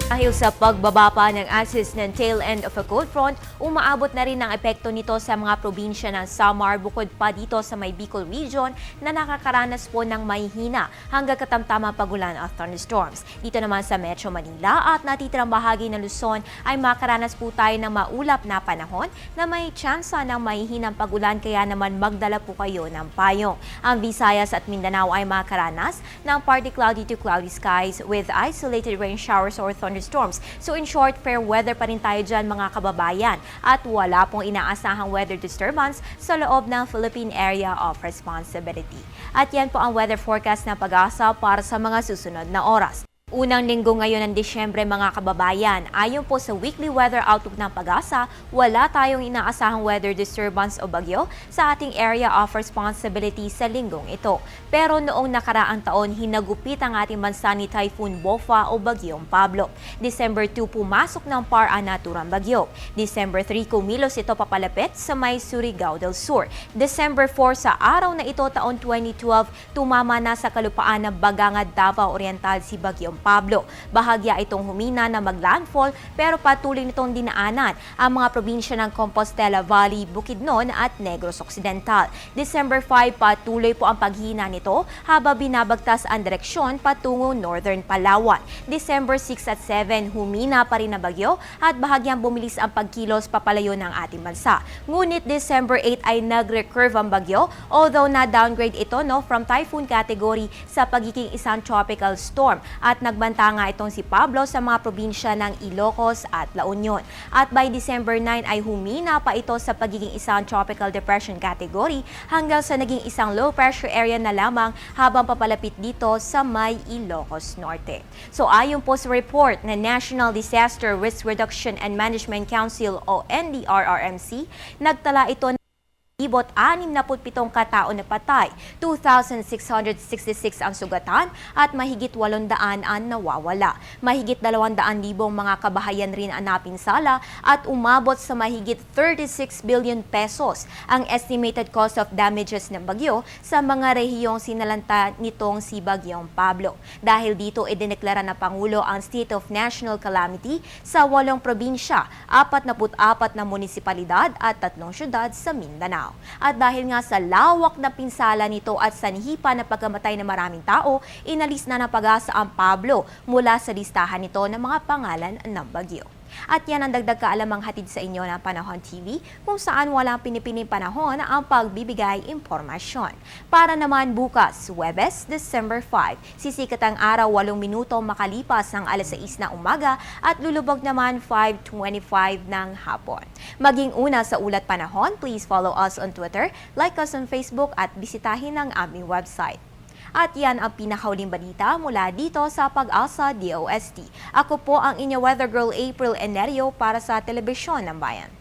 Dahil sa pagbaba pa ng axis ng tail end of a cold front, umaabot na rin ang epekto nito sa mga probinsya ng Samar bukod pa dito sa may Bicol region na nakakaranas po ng mahihina hanggang katamtamang pagulan at thunderstorms. Dito naman sa Metro Manila at natitirang bahagi ng Luzon ay makaranas po tayo ng maulap na panahon na may tsansa ng mahihinang pagulan kaya naman magdala po kayo ng payong. Ang Visayas at Mindanao ay makaranas ng partly cloudy to cloudy skies with isolated rain showers or thunderstorms. So in short, fair weather pa rin tayo dyan mga kababayan at wala pong inaasahang weather disturbance sa loob ng Philippine Area of Responsibility. At yan po ang weather forecast ng Pag-asa para sa mga susunod na oras. Unang linggo ngayon ng Disyembre mga kababayan, ayon po sa weekly weather outlook ng Pag-asa, wala tayong inaasahang weather disturbance o bagyo sa ating area of responsibility sa linggong ito. Pero noong nakaraang taon, hinagupit ang ating bansa ni Typhoon Bopha o Bagyong Pablo. December 2 pumasok ng Par naturang bagyo. December 3 kumilos ito papalapit sa may Surigao del Sur. December 4 sa araw na ito taon 2012, tumama na sa kalupaan ng Baganga, Davao Oriental si Bagyong Pablo. Bahagya itong humina na maglandfall pero patuloy nitong dinaanan ang mga probinsya ng Compostela Valley, Bukidnon at Negros Occidental. December 5 patuloy po ang paghina nito habang binabagtas ang direksyon patungo Northern Palawan. December 6 at 7 humina pa rin na bagyo at bahagyang bumilis ang pagkilos papalayo ng ating bansa. Ngunit December 8 ay nag-recurve ang bagyo although na-downgrade ito from typhoon category sa pagiging isang tropical storm at nagbanta nga itong si Pablo sa mga probinsya ng Ilocos at La Union. At by December 9 ay humina pa ito sa pagiging isang tropical depression category hanggang sa naging isang low pressure area na lamang habang papalapit dito sa may Ilocos Norte. So ayon po sa report ng National Disaster Risk Reduction and Management Council o NDRRMC, nagtala ito 67 katao na patay, 2,666 ang sugatan at mahigit 800 ang nawawala. Mahigit 200,000 mga kabahayan rin ang napinsala at umabot sa mahigit 36 billion pesos ang estimated cost of damages ng bagyo sa mga rehiyong sinalanta nitong si Bagyong Pablo. Dahil dito, idineklara ng Pangulo ang State of National Calamity sa 8 probinsya, 44 na munisipalidad at 3 syudad sa Mindanao. At dahil nga sa lawak na pinsala nito at sanhipa na pagkamatay ng maraming tao, inalis na ng Pag-asa ang Pablo mula sa listahan nito ng mga pangalan ng bagyo. At yan ang dagdag kaalamang hatid sa inyo ng Panahon TV kung saan walang pinipiling panahon ang pagbibigay impormasyon. Para naman bukas, Huwebes, December 5, sisikat ang araw 8 minuto makalipas ng alas 6 na umaga at lulubog naman 5:25 ng hapon. Maging una sa ulat panahon, please follow us on Twitter, like us on Facebook at bisitahin ang aming website. At yan ang pinakauling balita mula dito sa Pag-asa DOST. Ako po ang inyong Weather Girl April Enerio para sa Telebisyon ng Bayan.